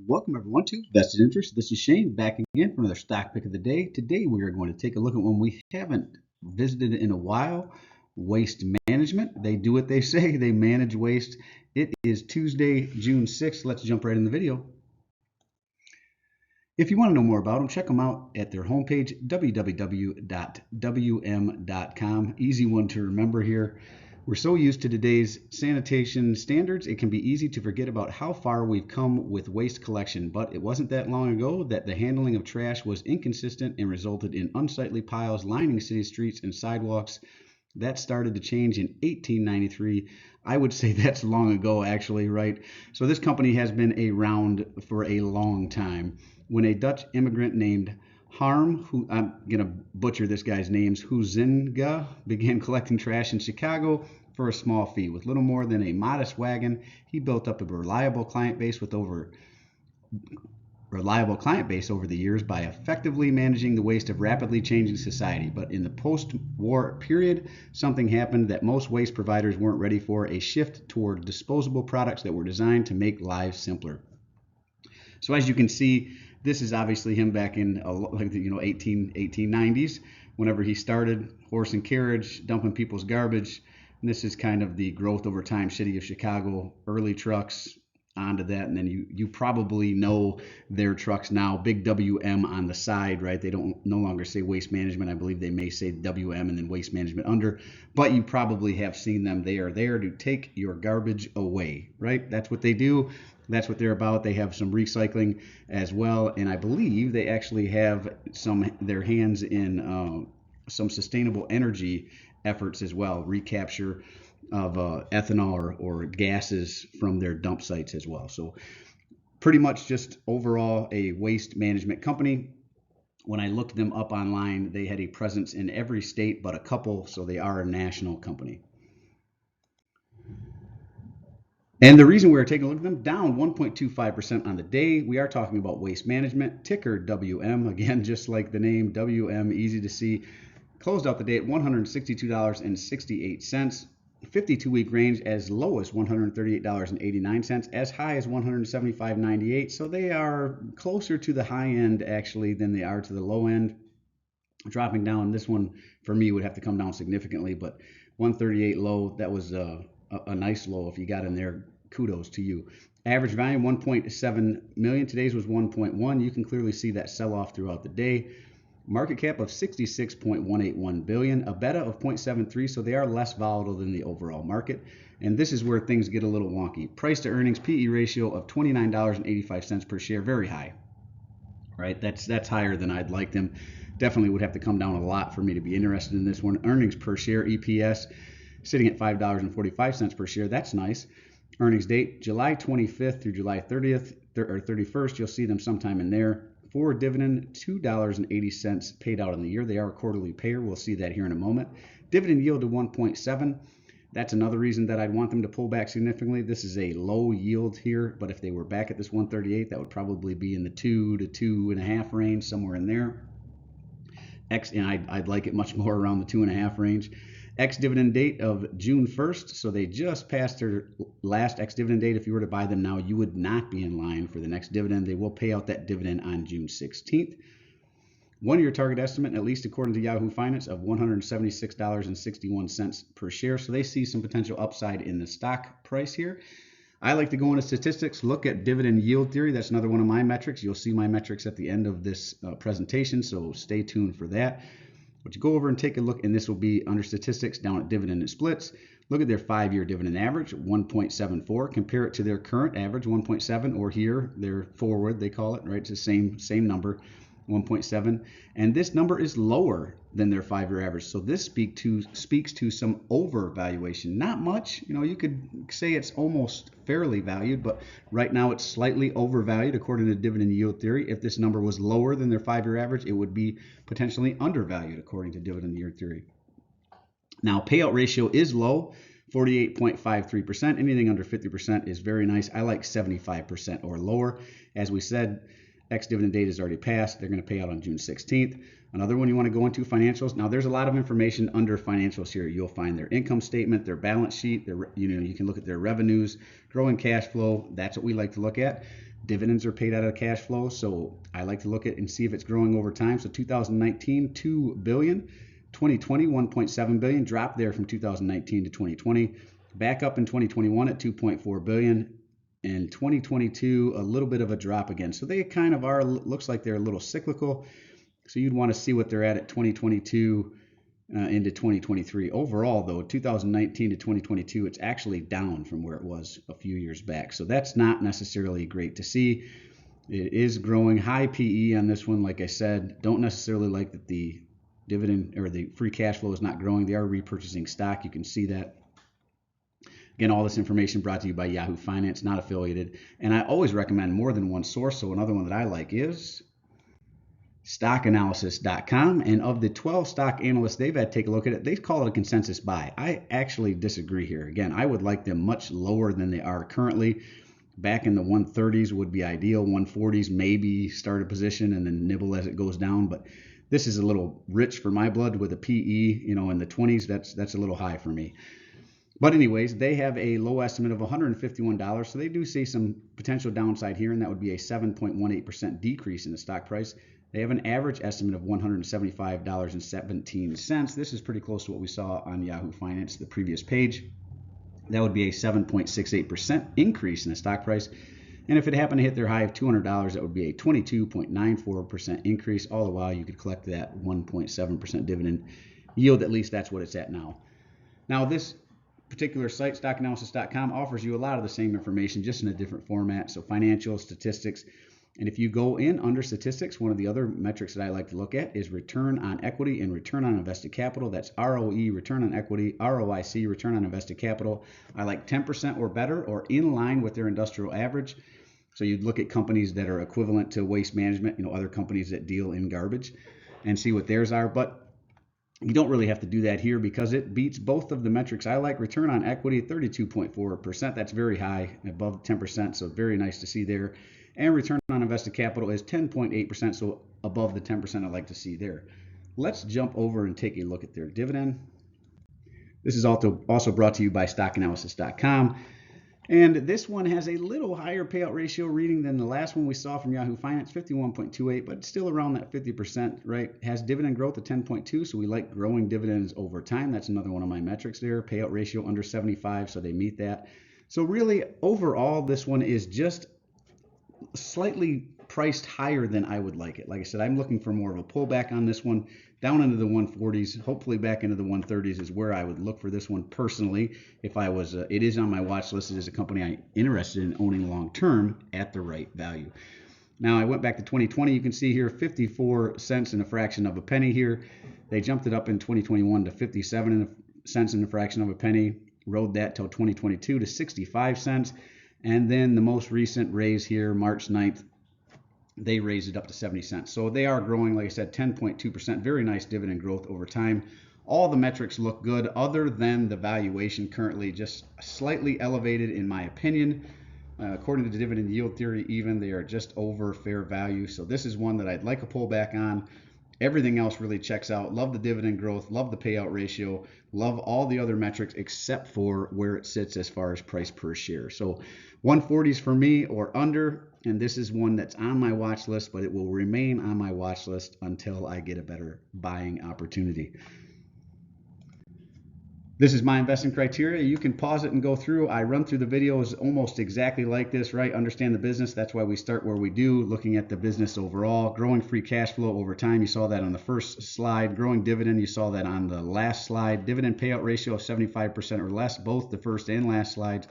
Welcome everyone to Vested Interest. This is Shane back again for another stock pick of the day. Today we are going to take a look at one we haven't visited in a while, Waste Management. They do what they say, they manage waste. It is Tuesday, June 6th. Let's jump right in the video. If you want to know more about them, check them out at their homepage, www.wm.com. Easy one to remember here. We're so used to today's sanitation standards, it can be easy to forget about how far we've come with waste collection, but it wasn't that long ago that the handling of trash was inconsistent and resulted in unsightly piles lining city streets and sidewalks. That started to change in 1893. I would say that's long ago, actually, right? So this company has been around for a long time. When a Dutch immigrant named Harm, who I'm going to butcher this guy's names, Huizinga, began collecting trash in Chicago for a small fee. With little more than a modest wagon, he built up a reliable client base over the years by effectively managing the waste of rapidly changing society. But in the post-war period, something happened that most waste providers weren't ready for, a shift toward disposable products that were designed to make lives simpler. So as you can see, this is obviously him back in 1890s, whenever he started horse and carriage, dumping people's garbage. And this is kind of the growth over time, city of Chicago, early trucks onto that. And then you probably know their trucks now, big WM on the side, right? They don't no longer say Waste Management. I believe they may say WM and then Waste Management under, but you probably have seen them. They are there to take your garbage away, right? That's what they do. That's what they're about. They have some recycling as well, and I believe they actually have their hands in some sustainable energy efforts as well, recapture of ethanol or gases from their dump sites as well. So pretty much just overall a waste management company. When I looked them up online, they had a presence in every state but a couple, so they are a national company. And the reason we're taking a look at them, down 1.25% on the day. We are talking about Waste Management, ticker WM. Again, just like the name, WM, easy to see. Closed out the day at $162.68. 52-week range as low as $138.89, as high as $175.98. So they are closer to the high end, actually, than they are to the low end. Dropping down, this one, for me, would have to come down significantly, but 138 low, that was a nice low. If you got in there, kudos to you. Average volume 1.7 million. Today's was 1.1. You can clearly see that sell off throughout the day. Market cap of 66.181 billion, a beta of 0.73, so they are less volatile than the overall market. And this is where things get a little wonky. Price to earnings PE ratio of $29.85 per share, very high. Right? That's higher than I'd like them. Definitely would have to come down a lot for me to be interested in this one. Earnings per share, EPS, sitting at $5.45 per share. That's nice. Earnings date, July 25th through July 30th or 31st. You'll see them sometime in there. For dividend, $2.80 paid out in the year. They are a quarterly payer. We'll see that here in a moment. Dividend yield to 1.7. That's another reason that I'd want them to pull back significantly. This is a low yield here, but if they were back at this 138, that would probably be in the 2 to 2.5 range, somewhere in there. And I'd like it much more around the 2.5 range. Ex-dividend date of June 1st, so they just passed their last ex-dividend date. If you were to buy them now, you would not be in line for the next dividend. They will pay out that dividend on June 16th. 1 year target estimate, at least according to Yahoo Finance, of $176.61 per share. So they see some potential upside in the stock price here. I like to go into statistics, look at dividend yield theory. That's another one of my metrics. You'll see my metrics at the end of this presentation, so stay tuned for that. But you go over and take a look, and this will be under statistics down at dividend and splits. Look at their 5-year dividend average, 1.74. Compare it to their current average, 1.7, or here, their forward, they call it, right? It's the same number, 1.7. And this number is lower than their 5-year average. So this speaks to some overvaluation. Not much. You could say it's almost fairly valued, but right now it's slightly overvalued according to dividend yield theory. If this number was lower than their 5-year average, it would be potentially undervalued according to dividend yield theory. Now, payout ratio is low, 48.53%. Anything under 50% is very nice. I like 75% or lower. As we said, ex-dividend date is already passed. They're going to pay out on June 16th. Another one you want to go into, financials. Now, there's a lot of information under financials here. You'll find their income statement, their balance sheet, you can look at their revenues, growing cash flow. That's what we like to look at. Dividends are paid out of cash flow, so I like to look at and see if it's growing over time. So 2019, $2 billion. 2020, $1.7 billion, dropped there from 2019 to 2020. Back up in 2021 at $2.4 billion. And 2022, a little bit of a drop again. So they kind of are, looks like they're a little cyclical. So you'd want to see what they're at 2022 into 2023. Overall, though, 2019 to 2022, it's actually down from where it was a few years back. So that's not necessarily great to see. It is growing. High PE on this one, like I said. Don't necessarily like that the dividend or the free cash flow is not growing. They are repurchasing stock. You can see that. Again, all this information brought to you by Yahoo Finance, not affiliated. And I always recommend more than one source. So another one that I like is stockanalysis.com. And of the 12 stock analysts they've had take a look at it, they call it a consensus buy. I actually disagree here. Again, I would like them much lower than they are currently. Back in the 130s would be ideal. 140s, maybe start a position and then nibble as it goes down. But this is a little rich for my blood with a PE, in the 20s. That's a little high for me. But anyways, they have a low estimate of $151. So they do see some potential downside here, and that would be a 7.18% decrease in the stock price. They have an average estimate of $175.17. This is pretty close to what we saw on Yahoo Finance, the previous page. That would be a 7.68% increase in the stock price. And if it happened to hit their high of $200, that would be a 22.94% increase. All the while, you could collect that 1.7% dividend yield. At least that's what it's at now. Now, this particular site, stockanalysis.com, offers you a lot of the same information, just in a different format. So financial statistics. And if you go in under statistics, one of the other metrics that I like to look at is return on equity and return on invested capital. That's ROE, return on equity, ROIC, return on invested capital. I like 10% or better, or in line with their industrial average. So you'd look at companies that are equivalent to Waste Management, other companies that deal in garbage, and see what theirs are. But you don't really have to do that here because it beats both of the metrics. I like return on equity, 32.4%. That's very high, above 10%, so very nice to see there. And return on invested capital is 10.8%, so above the 10% I like to see there. Let's jump over and take a look at their dividend. This is also brought to you by stockanalysis.com. And this one has a little higher payout ratio reading than the last one we saw from Yahoo Finance, 51.28, but still around that 50%, right? Has dividend growth of 10.2, so we like growing dividends over time. That's another one of my metrics there. Payout ratio under 75, so they meet that. So really, overall, this one is just slightly priced higher than I would like it. Like I said, I'm looking for more of a pullback on this one, down into the 140s, hopefully back into the 130s is where I would look for this one personally. If I was, it is on my watch list. It is a company I'm interested in owning long term at the right value. Now I went back to 2020. You can see here 54 cents and a fraction of a penny here. They jumped it up in 2021 to 57 cents and a fraction of a penny. Rode that till 2022 to 65 cents. And then the most recent raise here, March 9th, they raised it up to 70 cents. So they are growing, like I said, 10.2%. Very nice dividend growth over time. All the metrics look good other than the valuation currently just slightly elevated in my opinion. According to the dividend yield theory, even they are just over fair value. So this is one that I'd like a pullback on. Everything else really checks out. Love the dividend growth, love the payout ratio, love all the other metrics except for where it sits as far as price per share. So 140s for me or under, and this is one that's on my watch list, but it will remain on my watch list until I get a better buying opportunity. This is my investment criteria. You can pause it and go through. I run through the videos almost exactly like this, right? Understand the business. That's why we start where we do, looking at the business overall. Growing free cash flow over time. You saw that on the first slide. Growing dividend. You saw that on the last slide. Dividend payout ratio of 75% or less, both the first and last slides.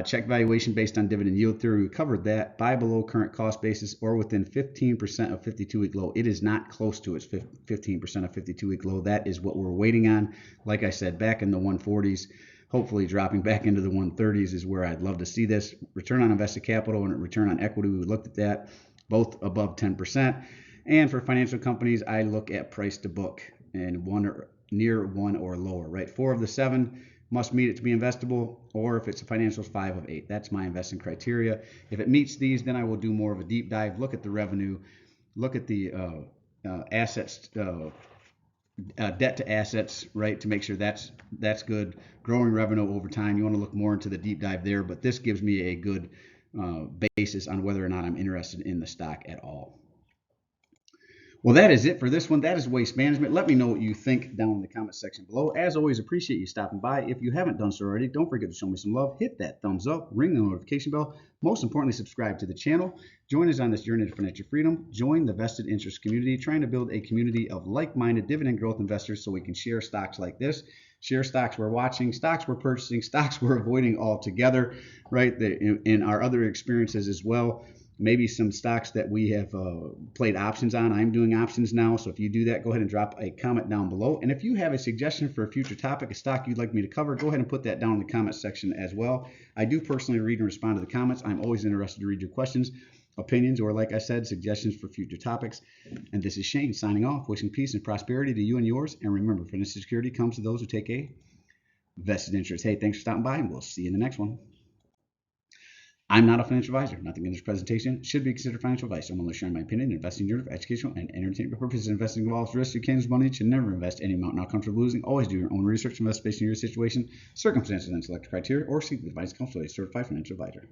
Check valuation based on dividend yield theory. We covered that. Buy below current cost basis or within 15% of 52-week low. It is not close to its 15% of 52-week low. That is what we're waiting on. Like I said, back in the 140s, hopefully dropping back into the 130s is where I'd love to see this. Return on invested capital and return on equity, we looked at that, both above 10%. And for financial companies, I look at price to book and near one or lower, right? 4 of the 7 must meet it to be investable, or if it's a financials, 5 of 8. That's my investment criteria. If it meets these, then I will do more of a deep dive, look at the revenue, look at the assets, debt to assets, right, to make sure that's good. Growing revenue over time, you want to look more into the deep dive there, but this gives me a good basis on whether or not I'm interested in the stock at all. Well, that is it for this one. That is Waste Management. Let me know what you think down in the comment section below. As always, appreciate you stopping by. If you haven't done so already, don't forget to show me some love. Hit that thumbs up, ring the notification bell. Most importantly, subscribe to the channel. Join us on this journey to financial freedom. Join the vested interest community, trying to build a community of like-minded dividend growth investors so we can share stocks like this. Share stocks we're watching, stocks we're purchasing, stocks we're avoiding altogether, right? In our other experiences as well. Maybe some stocks that we have played options on. I'm doing options now. So if you do that, go ahead and drop a comment down below. And if you have a suggestion for a future topic, a stock you'd like me to cover, go ahead and put that down in the comment section as well. I do personally read and respond to the comments. I'm always interested to read your questions, opinions, or like I said, suggestions for future topics. And this is Shane signing off, wishing peace and prosperity to you and yours. And remember, financial security comes to those who take a vested interest. Hey, thanks for stopping by, and we'll see you in the next one. I'm not a financial advisor. Nothing in this presentation should be considered financial advice. I'm only sharing my opinion. Investing in for educational and entertainment purposes. Investing involves risk. You can't lose money. You should never invest any amount not comfortable losing. Always do your own research. Invest based on your situation, circumstances, and select criteria, or seek advice from a certified financial advisor.